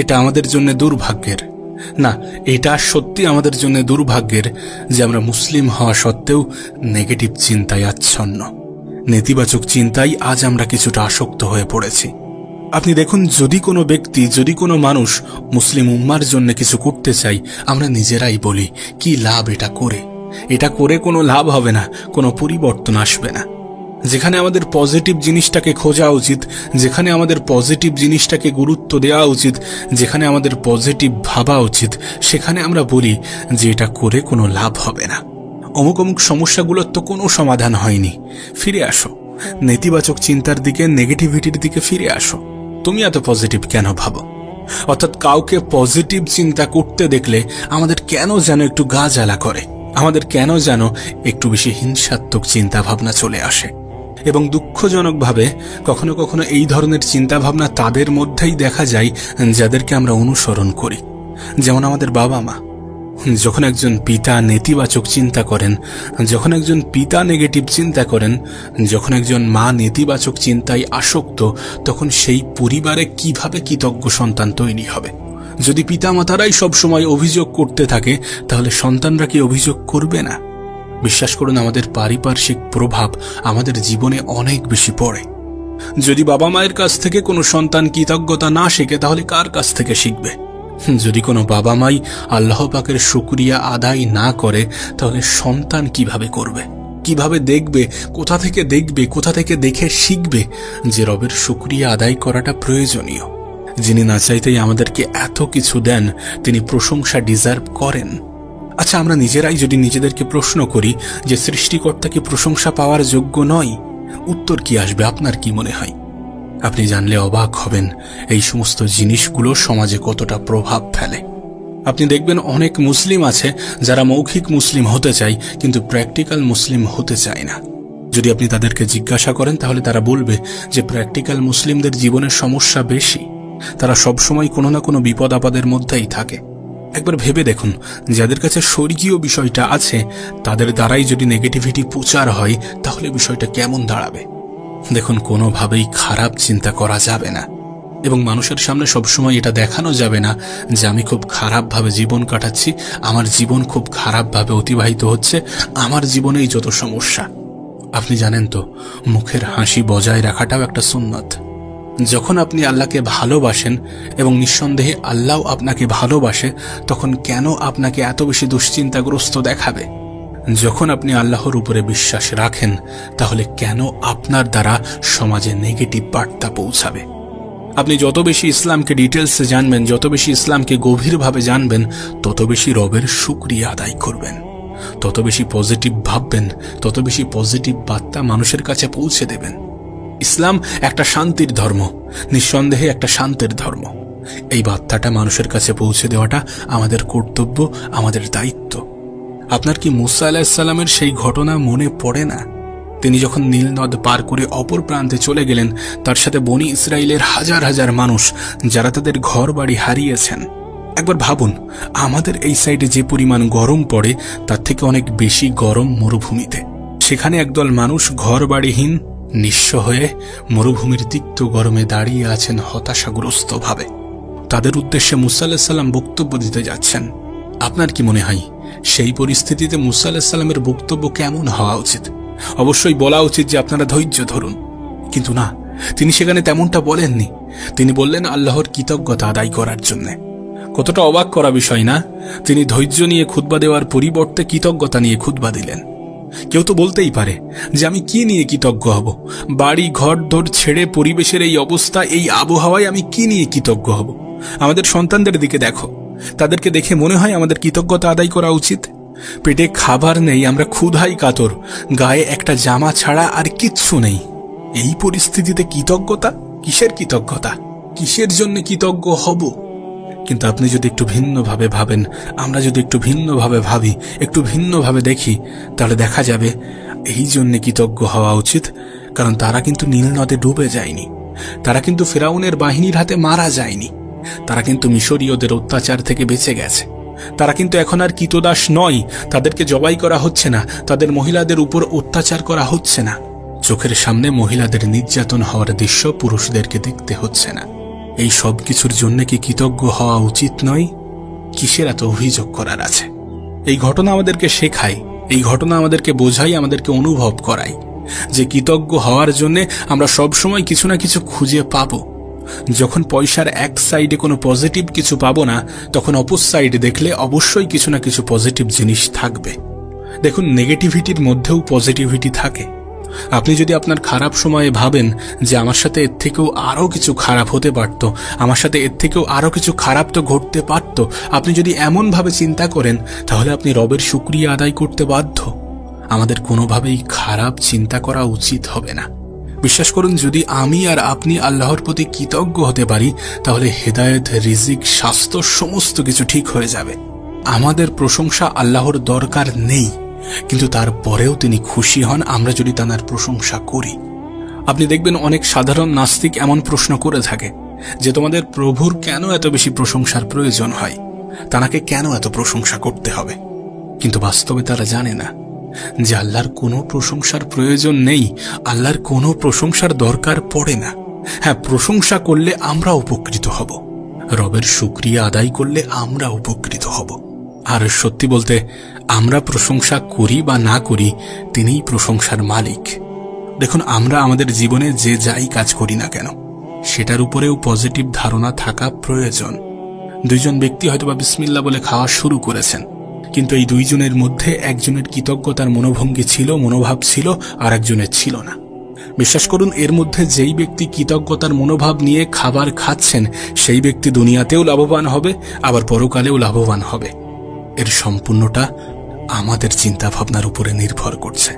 এটা আমাদের জন্য দুর্ভাগ্যের। না, এটা সত্যি আমাদের জন্য দুর্ভাগ্যের যে আমরা মুসলিম হওয়া সত্ত্বেও নেগেটিভ চিন্তায় আচ্ছন্ন, নেতিবাচক চিন্তায় আজ আমরা কিছুটা আসক্ত হয়ে পড়েছি। আপনি দেখুন, যদি কোনো ব্যক্তি, যদি কোনো মানুষ মুসলিম উম্মার জন্য কিছু করতে চাই, আমরা নিজেরাই বলি কি লাভ এটা করে কোনো লাভ হবে না, কোনো পরিবর্তন আসবে না। যেখানে আমাদের পজিটিভ জিনিসটাকে খোঁজা উচিত, যেখানে আমাদের পজিটিভ জিনিসটাকে গুরুত্ব দেওয়া উচিত, যেখানে আমাদের পজিটিভ ভাবা উচিত, সেখানে আমরা বলি যে এটা করে কোনো লাভ হবে না, অমুক অমুক সমস্যাগুলোর তো কোনো সমাধান হয়নি, ফিরে আসো নেতিবাচক চিন্তার দিকে, নেগেটিভিটির দিকে ফিরে আসো, তুমি এত পজিটিভ কেন ভাবো। অর্থাৎ কাউকে পজিটিভ চিন্তা করতে দেখলে আমাদের কেন যেন একটু গা জ্বালা করে, আমাদের কেন যেন একটু বেশি হিংসাত্মক চিন্তা ভাবনা চলে আসে। এবং দুঃখজনকভাবে কখনো কখনো এই ধরনের চিন্তা ভাবনা তাদের মধ্যেই দেখা যায় যাদেরকে আমরা অনুসরণ করি। যেমন আমাদের বাবা মা। যখন একজন পিতা নেতিবাচক চিন্তা করেন, যখন একজন পিতা নেগেটিভ চিন্তা করেন, যখন একজন মা নেতিবাচক চিন্তায় আসক্ত, তখন সেই পরিবারে কিভাবে কৃতজ্ঞ সন্তান তৈরি হবে? যদি পিতামাতারাই সবসময় অভিযোগ করতে থাকে, তাহলে সন্তানরা কি অভিযোগ করবে না? বিশ্বাস করুন, আমাদের পারিপার্শ্বিক প্রভাব আমাদের জীবনে অনেক বেশি পড়ে। যদি বাবা মায়ের কাছ থেকে কোনো সন্তান কৃতজ্ঞতা না শেখে, তাহলে কার কাছ থেকে শিখবে? যদি কোনো বাবা মাই আল্লাহ পাকের শুকরিয়া আদায় না করে, তাহলে সন্তান কিভাবে করবে? কিভাবে দেখবে? কোথা থেকে দেখে শিখবে যে রবের শুকরিয়া আদায় করাটা প্রয়োজনীয়? যিনি না চাইতেই আমাদেরকে এত কিছু দেন, তিনি প্রশংসা ডিজার্ভ করেন। আচ্ছা, আমরা নিজেরাই যদি নিজেদেরকে প্রশ্ন করি যে সৃষ্টিকর্তা কি প্রশংসা পাওয়ার যোগ্য নয়, উত্তর কি আসবে? আপনার কি মনে হয়? আপনি জানলে অবাক হবেন এই সমস্ত জিনিসগুলো সমাজে কতটা প্রভাব ফেলে। আপনি দেখবেন অনেক মুসলিম আছে যারা মৌখিক মুসলিম হতে চায়, কিন্তু প্র্যাকটিক্যাল মুসলিম হতে চায় না। যদি আপনি তাদেরকে জিজ্ঞাসা করেন, তাহলে তারা বলবে যে প্র্যাকটিক্যাল মুসলিমদের জীবনের সমস্যা বেশি, তারা সবসময় কোনো না কোনো বিপদ আপদের মধ্যেই থাকে। একবার ভেবে দেখুন, যাদের কাছে স্বর্গীয় বিষয়টা আছে, তাদের দ্বারাই যদি নেগেটিভিটি প্রচার হয়, তাহলে বিষয়টা কেমন দাঁড়াবে? দেখুন, কোনোভাবেই খারাপ চিন্তা করা যাবে না, এবং মানুষের সামনে সবসময় এটা দেখানো যাবে না যে আমি খুব খারাপভাবে জীবন কাটাচ্ছি, আমার জীবন খুব খারাপভাবে অতিবাহিত হচ্ছে, আমার জীবনেই যত সমস্যা। আপনি জানেন তো, মুখের হাসি বজায় রাখাটাও একটা সুন্নত। যখন আপনি আল্লাহকে ভালোবাসেন এবং নিঃসন্দেহে আল্লাহ আপনাকে ভালোবাসে, তখন কেন আপনাকে এত বেশি দুশ্চিন্তাগ্রস্ত দেখাবে? যখন আপনি আল্লাহর উপরে বিশ্বাস রাখেন, তাহলে কেন আপনার দ্বারা সমাজে নেগেটিভ বার্তা পৌঁছাবে? আপনি যত বেশি ইসলামকে ডিটেলসে জানবেন, যত বেশি ইসলামকে গভীরভাবে জানবেন, তত বেশি রবের শুকরিয়া আদায় করবেন, তত বেশি পজিটিভ ভাববেন, তত বেশি পজিটিভ বার্তা মানুষের কাছে পৌঁছে দেবেন। ইসলাম একটা শান্তির ধর্ম, নিঃসন্দেহে একটা শান্তির ধর্ম। এই বার্তাটা মানুষের কাছে পৌঁছে দেওয়াটা আমাদের কর্তব্য, আমাদের দায়িত্ব। আপনার কি মুসা আলাইহিস সালামের সেই ঘটনা মনে পড়ে না? তিনি যখন নীল নদ পার করে অপর প্রান্তে চলে গেলেন, তার সাথে বনি ইসরায়েলের হাজার হাজার মানুষ যারা তাদের ঘর বাড়ি হারিয়েছেন। একবার ভাবুন, আমাদের এই সাইডে যে পরিমাণ গরম পড়ে, তার থেকে অনেক বেশি গরম মরুভূমিতে। সেখানে একদল মানুষ ঘর বাড়িহীন, নিঃস্ব হয়ে মরুভূমির তিক্ত গরমে দাঁড়িয়ে আছেন হতাশাগ্রস্ত ভাবে। তাদের উদ্দেশ্যে মুসা আলাইহিস সালাম বক্তব্য দিতে যাচ্ছেন। আপনার কি মনে হয় সেই পরিস্থিতিতে মুসা আলাইহিস সালামের বক্তব্য কেমন হওয়া উচিত? অবশ্যই বলা উচিত যে আপনারা ধৈর্য ধরুন, কিন্তু না, তিনি সেখানে তেমনটা বলেননি। তিনি বললেন আল্লাহর কৃতজ্ঞতা আদায় করার জন্য। কতটা অবাক করা বিষয় না? তিনি ধৈর্য নিয়ে খুতবা দেওয়ার পরিবর্তে কৃতজ্ঞতা নিয়ে খুতবা দিলেন। কেউ তো বলতেই পারে যে আমি কি নিয়ে কৃতজ্ঞ হব? বাড়ি ঘর দর ছেড়ে, পরিবেশের এই অবস্থা, এই আবহাওয়ায় আমি কি নিয়ে কৃতজ্ঞ হব? আমাদের সন্তানদের দিকে দেখো, তাদেরকে দেখে মনে হয় আমাদের কৃতজ্ঞতা আদায় করা উচিত। পেটে খাবার নেই, আমরা ক্ষুধাই কাতর, গায়ে একটা জামা ছাড়া আর কিচ্ছু নেই। এই পরিস্থিতিতে কৃতজ্ঞতা? কিসের কৃতজ্ঞতা? কিসের জন্য কৃতজ্ঞ হব? কিন্তু আপনি যদি একটু ভিন্নভাবে ভাবেন, আমরা যদি একটু ভিন্নভাবে ভাবি, একটু ভিন্নভাবে দেখি, তাহলে দেখা যাবে এই জন্য কৃতজ্ঞ হওয়া উচিত, কারণ তারা কিন্তু নীল নদে ডুবে যায়নি, তারা কিন্তু ফেরাউনের বাহিনীর হাতে মারা যায়নি, তারা কিন্তু মিশরীয়দের অত্যাচার থেকে বেঁচে গেছে, তারা কিন্তু এখন আর কৃতদাস নয়, তাদেরকে জবাই করা হচ্ছে না, তাদের মহিলাদের উপর অত্যাচার করা হচ্ছে না, চোখের সামনে মহিলাদের নির্যাতন হওয়ার দৃশ্য পুরুষদেরকে দেখতে হচ্ছে না। এই সব কিছুর জন্য কি কৃতজ্ঞ হওয়া উচিত নয়? কিসের এত অভিযোগ করার আছে? এই ঘটনা আমাদেরকে শেখায়, এই ঘটনা আমাদেরকে বোঝায়, আমাদেরকে অনুভব করায় যে কৃতজ্ঞ হওয়ার জন্য আমরা সবসময় কিছু না কিছু খুঁজে পাবো। যখন পয়সার এক সাইডে কোনো পজিটিভ কিছু পাবো না, তখন অপর সাইডে দেখলে অবশ্যই কিছু না কিছু পজিটিভ জিনিস থাকবে। দেখুন, নেগেটিভিটির মধ্যেও পজিটিভিটি থাকে। আপনি যদি আপনার খারাপ সময়ে ভাবেন যে আমার সাথে এর থেকেও আরও কিছু খারাপ হতে পারত, আমার সাথে এর থেকেও আরও কিছু খারাপ তো ঘটতে পারত, আপনি যদি এমনভাবে চিন্তা করেন, তাহলে আপনি রবের শুকরিয়া আদায় করতে বাধ্য। আমাদের কোনোভাবেই খারাপ চিন্তা করা উচিত হবে না। বিশ্বাস করুন, যদি আমি আর আপনি আল্লাহর প্রতি কৃতজ্ঞ হতে পারি, তাহলে হেদায়েত, রিজিক, স্বাস্থ্য সমস্ত কিছু ঠিক হয়ে যাবে। আমাদের প্রশংসা আল্লাহর দরকার নেই, কিন্তু তারপরেও তিনি খুশি হন আমরা যদি তাঁর প্রশংসা করি। আপনি দেখবেন অনেক সাধারণ নাস্তিক এমন প্রশ্ন করে থাকে যে তোমাদের প্রভুর কেন এত বেশি প্রশংসার প্রয়োজন হয়, তাঁকে কেন এত প্রশংসা করতে হবে? কিন্তু বাস্তবে তারা জানে না যে আল্লাহর কোনো প্রশংসার প্রয়োজন নেই, আল্লাহর কোনো প্রশংসার দরকার পড়ে না। হ্যাঁ, প্রশংসা করলে আমরা উপকৃত হব, রবের শুকরিয়া আদায় করলে আমরা উপকৃত হব। আর সত্যি বলতে, আমরা প্রশংসা করি বা না করি, তিনিই প্রশংসার মালিক। দেখুন, আমরা আমাদের জীবনে যে যাই কাজ করি না কেন, সেটার উপরেও পজিটিভ ধারণা থাকা প্রয়োজন। দুইজন ব্যক্তি হয়তোবা বিসমিল্লাহ বলে খাওয়া শুরু করেছেন, কিন্তু এই দুইজনের মধ্যে একজনের কৃতজ্ঞতার মনোভঙ্গি ছিল, মনোভাব ছিল, আর একজনের ছিল না। বিশ্বাস করুন, এর মধ্যে যেই ব্যক্তি কৃতজ্ঞতার মনোভাব নিয়ে খাবার খাচ্ছেন, সেই ব্যক্তি দুনিয়াতেও লাভবান হবে, আবার পরকালেও লাভবান হবে। এর সম্পূর্ণটা আমাদের চিন্তা ভাবনার উপরে নির্ভর করছে।